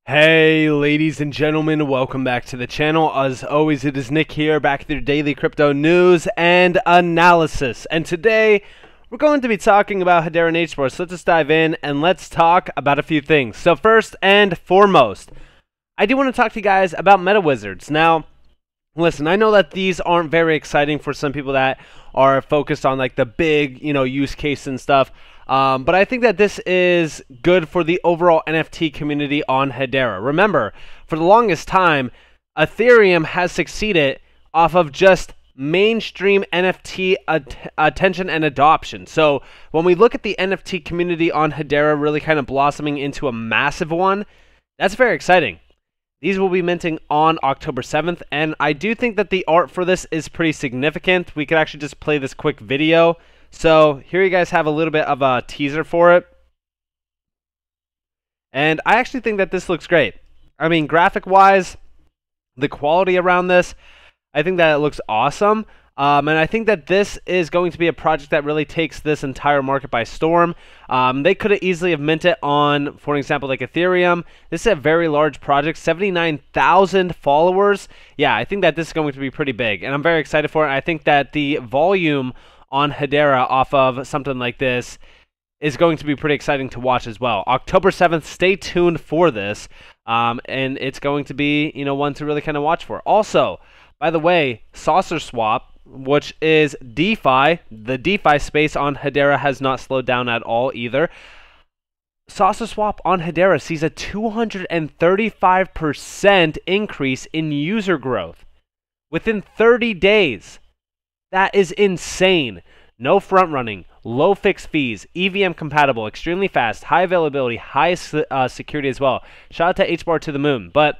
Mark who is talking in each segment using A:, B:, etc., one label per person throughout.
A: Hey ladies and gentlemen, welcome back to the channel. As always, it is Nick here, back with your daily crypto news and analysis. And today, we're going to be talking about Hedera Hbar. So let's just dive in and let's talk about a few things. So first and foremost, I do want to talk to you guys about MetaWizards. Now, listen, I know that these aren't very exciting for some people that are focused on like the big, use case and stuff. But I think that this is good for the overall NFT community on Hedera. Remember, for the longest time, Ethereum has succeeded off of just mainstream NFT attention and adoption. So when we look at the NFT community on Hedera really kind of blossoming into a massive one, that's very exciting. These will be minting on October 7th, and I do think that the art for this is pretty significant. We could actually just play this quick video. So here you guys have a little bit of a teaser for it. And I actually think that this looks great. I mean, graphic-wise, the quality around this, I think that it looks awesome. And I think that this is going to be a project that really takes this entire market by storm. They could have easily have minted on, for example, like Ethereum. This is a very large project, 79,000 followers. Yeah, I think that this is going to be pretty big, and I'm very excited for it. I think that the volume on Hedera off of something like this is going to be pretty exciting to watch as well. October 7th, stay tuned for this, and it's going to be, one to really kind of watch for. Also, by the way, Saucer Swap, which is DeFi, the DeFi space on Hedera has not slowed down at all either. Saucer Swap on Hedera sees a 235% increase in user growth within 30 days. That is insane. No front running, low fixed fees, EVM compatible, extremely fast, high availability, high security as well. Shout out to Hbar to the moon. But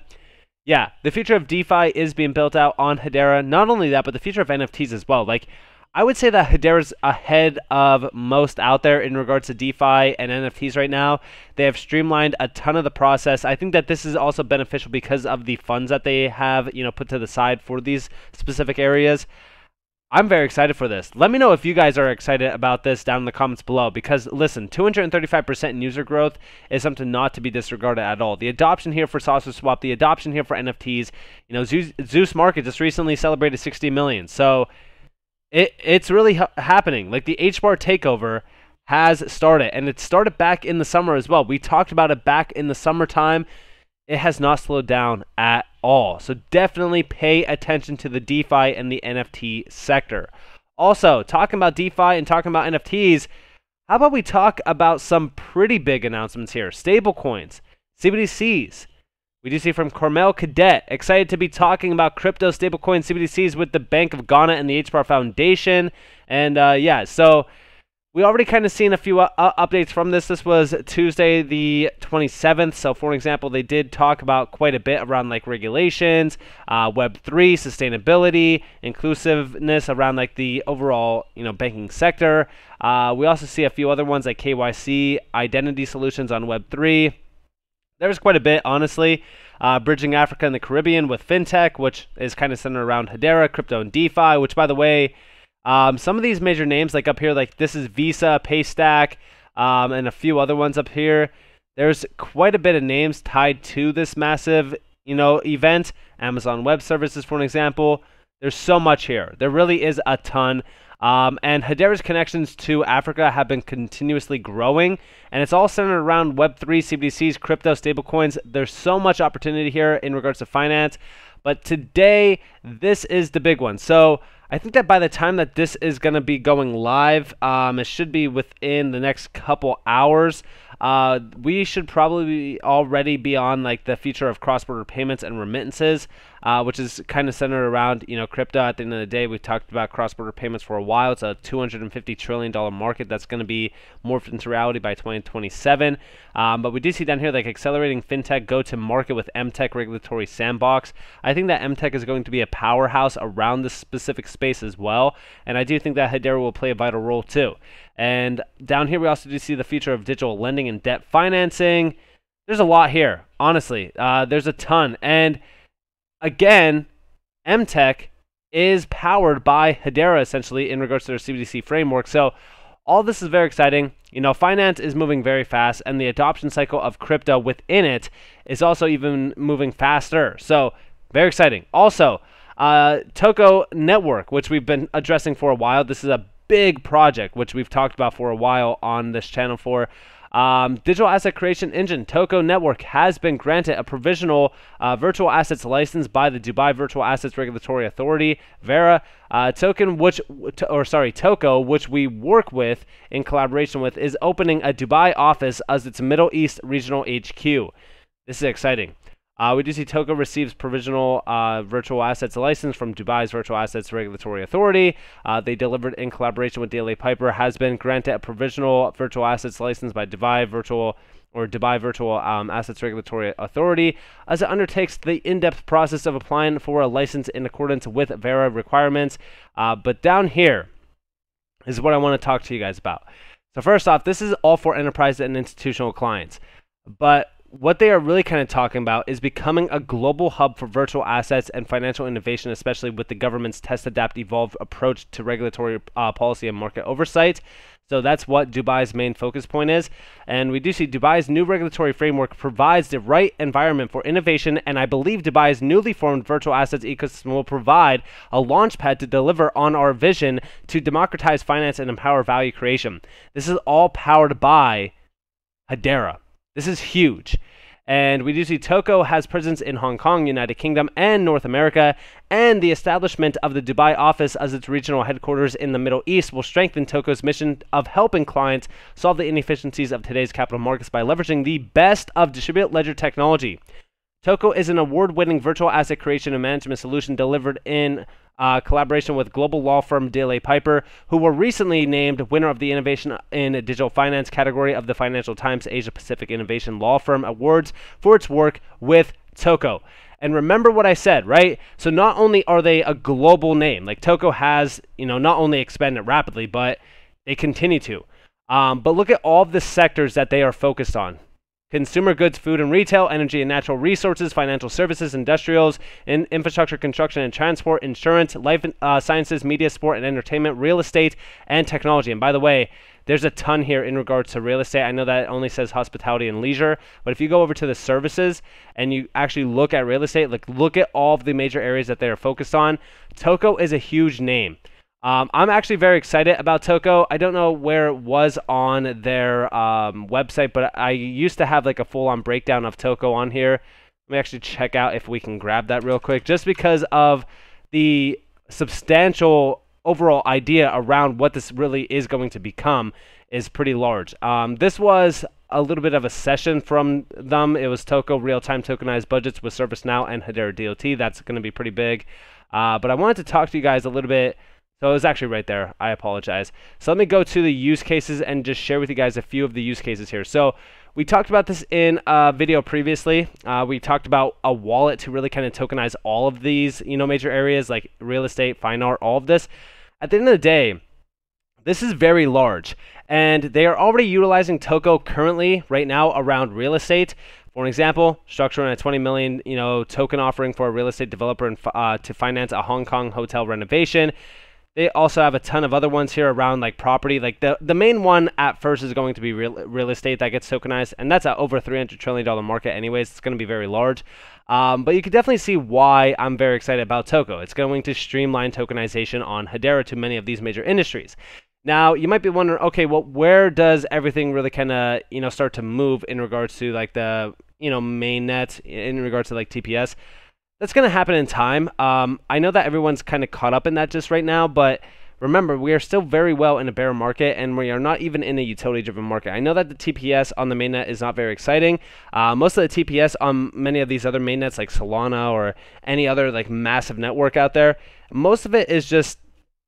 A: yeah, the future of DeFi is being built out on Hedera. Not only that, but the future of NFTs as well. Like, I would say that Hedera's ahead of most out there in regards to DeFi and NFTs right now. They have streamlined a ton of the process. I think that this is also beneficial because of the funds that they have, put to the side for these specific areas. I'm very excited for this. Let me know if you guys are excited about this down in the comments below, because listen, 235% in user growth is something not to be disregarded at all. The adoption here for Saucer Swap, the adoption here for NFTs, Zeus Market just recently celebrated 60 million. So it's really happening. Like, the Hbar takeover has started, and it started back in the summer as well. We talked about it back in the summertime. It has not slowed down at all. So definitely pay attention to the DeFi and the NFT sector. Also, talking about DeFi and talking about NFTs, how about we talk about some pretty big announcements here? Stablecoins, CBDCs. We do see from Cormel Cadet, excited to be talking about crypto stablecoin CBDCs with the Bank of Ghana and the Hbar Foundation. And yeah, so we already kind of seen a few updates from this. This was Tuesday the 27th. So for example, they did talk about quite a bit around like regulations, Web3, sustainability, inclusiveness around like the overall, banking sector. We also see a few other ones like KYC, identity solutions on Web3. There's quite a bit, honestly. Bridging Africa and the Caribbean with FinTech, which is kind of centered around Hedera, crypto, and DeFi, which, by the way, some of these major names, like up here, like this is Visa, Paystack, and a few other ones up here. There's quite a bit of names tied to this massive, event. Amazon Web Services, for an example. There's so much here. There really is a ton. And Hedera's connections to Africa have been continuously growing, and it's all centered around Web3, CBDCs, crypto, stablecoins. There's so much opportunity here in regards to finance. But today, this is the big one. So I think that by the time that this is going to be going live, it should be within the next couple hours. We should probably already be on like the feature of cross-border payments and remittances, which is kind of centered around, crypto. At the end of the day, we talked about cross-border payments for a while. It's a $250 trillion market that's going to be morphed into reality by 2027. But we do see down here like accelerating fintech go-to-market with MTech regulatory sandbox. I think that MTech is going to be a powerhouse around this specific space as well, and I do think that Hedera will play a vital role too. And down here, we also do see the future of digital lending and debt financing. There's a lot here, honestly. There's a ton. And again, MTech is powered by Hedera, essentially, in regards to their CBDC framework. So All this is very exciting. You know, finance is moving very fast, and the adoption cycle of crypto within it is also even moving faster. So, very exciting. Also, Toco Network, which we've been addressing for a while. This is a big project, which we've talked about for a while on this channel for. Digital asset creation engine Toco Network has been granted a provisional virtual assets license by the Dubai Virtual Assets Regulatory Authority, VERA. Toco, which we work with in collaboration with, is opening a Dubai office as its Middle East regional HQ. This is exciting. We do see Toco receives provisional virtual assets license from Dubai's Virtual Assets Regulatory Authority. They delivered in collaboration with DLA Piper, has been granted a provisional virtual assets license by Dubai Virtual Assets Regulatory Authority as it undertakes the in-depth process of applying for a license in accordance with VERA requirements. But down here is what I want to talk to you guys about. So first off, this is all for enterprise and institutional clients. But what they are really kind of talking about is becoming a global hub for virtual assets and financial innovation, especially with the government's test, adapt, evolve approach to regulatory policy and market oversight. So that's what Dubai's main focus point is. And we do see Dubai's new regulatory framework provides the right environment for innovation, and I believe Dubai's newly formed virtual assets ecosystem will provide a launchpad to deliver on our vision to democratize finance and empower value creation. This is all powered by Hedera. This is huge. And we do see Toco has presence in Hong Kong, United Kingdom, and North America, and the establishment of the Dubai office as its regional headquarters in the Middle East will strengthen Toco's mission of helping clients solve the inefficiencies of today's capital markets by leveraging the best of distributed ledger technology. Toco is an award-winning virtual asset creation and management solution delivered in collaboration with global law firm DLA Piper, who were recently named winner of the Innovation in Digital Finance category of the Financial Times Asia Pacific Innovation Law Firm Awards for its work with Toco. And remember what I said, right? So not only are they a global name, like Toco has, not only expanded rapidly, but they continue to. But look at all the sectors that they are focused on. Consumer goods, food and retail, energy and natural resources, financial services, industrials, infrastructure, construction and transport, insurance, life sciences, media, sport and entertainment, real estate, and technology. And by the way, there's a ton here in regards to real estate. I know that it only says hospitality and leisure, but if you go over to the services and you actually look at real estate, look at all of the major areas that they are focused on, Toco is a huge name. I'm actually very excited about Toco. I don't know where it was on their website, but I used to have like a full-on breakdown of Toco on here. Let me actually check out if we can grab that real quick, just because of the substantial overall idea around what this really is going to become is pretty large. This was a little bit of a session from them. It was Toco real-time tokenized budgets with ServiceNow and Hedera DOT. That's going to be pretty big. But I wanted to talk to you guys a little bit. So it was actually right there. I apologize. So let me go to the use cases and just share with you guys a few of the use cases here. So we talked about this in a video previously. We talked about a wallet to really kind of tokenize all of these, major areas like real estate, fine art, all of this. At the end of the day, this is very large, and they are already utilizing Toco currently right now around real estate. For an example, structuring a 20 million, token offering for a real estate developer to finance a Hong Kong hotel renovation. They also have a ton of other ones here around like property. Like the main one at first is going to be real estate that gets tokenized, and that's at over $300 trillion market anyways. It's going to be very large. But you can definitely see why I'm very excited about Toco. It's going to streamline tokenization on Hedera to many of these major industries. Now, you might be wondering, okay, well, where does everything really kind of, start to move in regards to like the, mainnet, in regards to like TPS? That's going to happen in time. I know that everyone's kind of caught up in that just right now, but remember, we are still very well in a bear market, and we are not even in a utility-driven market. I know that the TPS on the mainnet is not very exciting. Most of the TPS on many of these other mainnets, like Solana or any other like massive network out there, most of it is just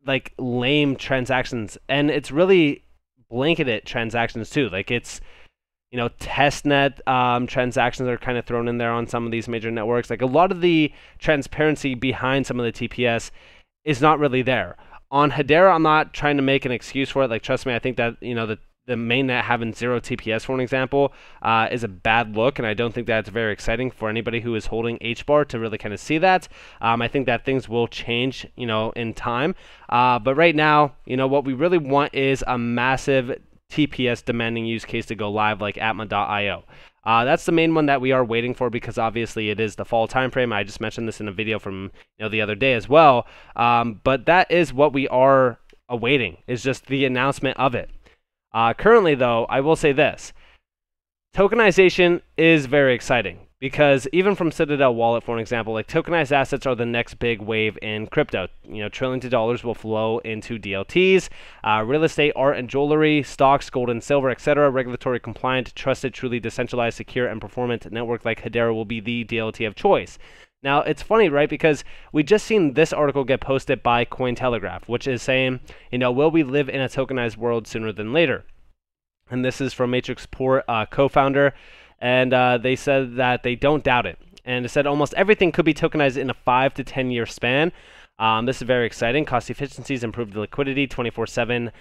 A: like lame transactions, and it's really blanketed transactions too. Like it's testnet transactions are kind of thrown in there on some of these major networks. Like a lot of the transparency behind some of the TPS is not really there. On Hedera, I'm not trying to make an excuse for it. Like, trust me, I think that, the the mainnet having 0 TPS, for an example, is a bad look, and I don't think that's very exciting for anybody who is holding Hbar to really kind of see that. I think that things will change, in time. But right now, what we really want is a massive TPS demanding use case to go live, like Atma.io. That's the main one that we are waiting for, because obviously it is the fall timeframe. I just mentioned this in a video from the other day as well. But that is what we are awaiting, is just the announcement of it. Currently, though, I will say this. Tokenization is very exciting, because even from Citadel Wallet, for an example, like tokenized assets are the next big wave in crypto. Trillions of dollars will flow into DLTs, real estate, art and jewelry, stocks, gold and silver, etc. Regulatory compliant, trusted, truly decentralized, secure, and performant network like Hedera will be the DLT of choice. Now, it's funny, right? Because we just seen this article get posted by Cointelegraph, which is saying, will we live in a tokenized world sooner than later? And this is from Matrix Port co-founder, and they said that they don't doubt it. And it said almost everything could be tokenized in a 5 to 10 year span. This is very exciting. Cost efficiencies, improved liquidity, 24/7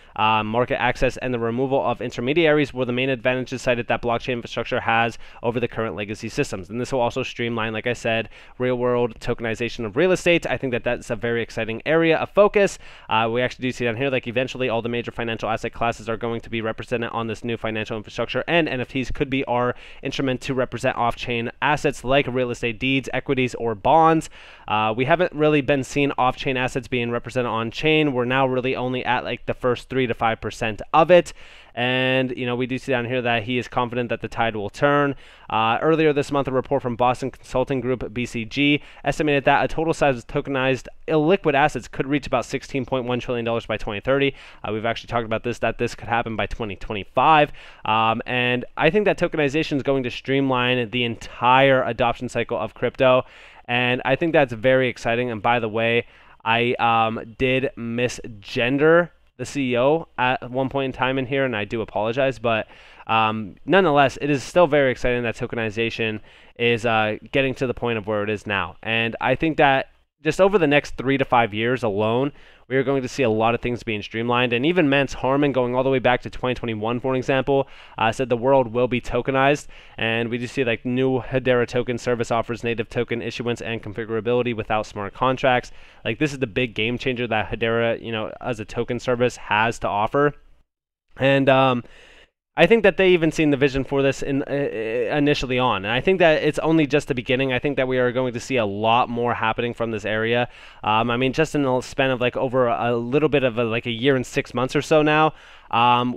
A: market access, and the removal of intermediaries were the main advantages cited that blockchain infrastructure has over the current legacy systems. And this will also streamline, like I said, real-world tokenization of real estate. I think that that's a very exciting area of focus. We actually do see down here, like eventually all the major financial asset classes are going to be represented on this new financial infrastructure, and NFTs could be our instrument to represent off-chain assets like real estate deeds, equities, or bonds. We haven't really been seen off-chain assets being represented on-chain. We're now really only at like the first 3 to 5% of it. And, we do see down here that he is confident that the tide will turn. Earlier this month, a report from Boston Consulting Group, BCG, estimated that a total size of tokenized illiquid assets could reach about $16.1 trillion by 2030. We've actually talked about this, that this could happen by 2025. And I think that tokenization is going to streamline the entire adoption cycle of crypto. And I think that's very exciting. And by the way, I did misgender the CEO at one point in time in here, and I do apologize, but nonetheless, it is still very exciting that tokenization is getting to the point of where it is now. And I think that just over the next 3 to 5 years alone, we are going to see a lot of things being streamlined. And even Mance Harmon, going all the way back to 2021, for an example, said the world will be tokenized. And we do see like new Hedera token service offers native token issuance and configurability without smart contracts. Like, this is the big game changer that Hedera, as a token service has to offer. And I think that they even seen the vision for this initially on. And I think that it's only just the beginning. I think that we are going to see a lot more happening from this area. I mean, just in the span of like over a little bit of like a year and 6 months or so now,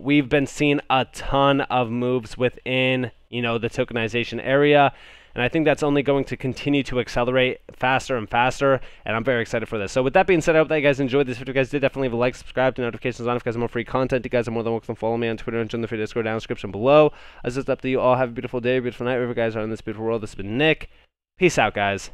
A: we've been seeing a ton of moves within, the tokenization area. And I think that's only going to continue to accelerate faster and faster, and I'm very excited for this. So with that being said, I hope that you guys enjoyed this video. If you guys did, definitely leave a like, subscribe, to notifications on if you guys have more free content. You guys are more than welcome to follow me on Twitter and join the free Discord down in the description below. As it's up to you all, have a beautiful day, beautiful night, wherever you guys are in this beautiful world. This has been Nick. Peace out, guys.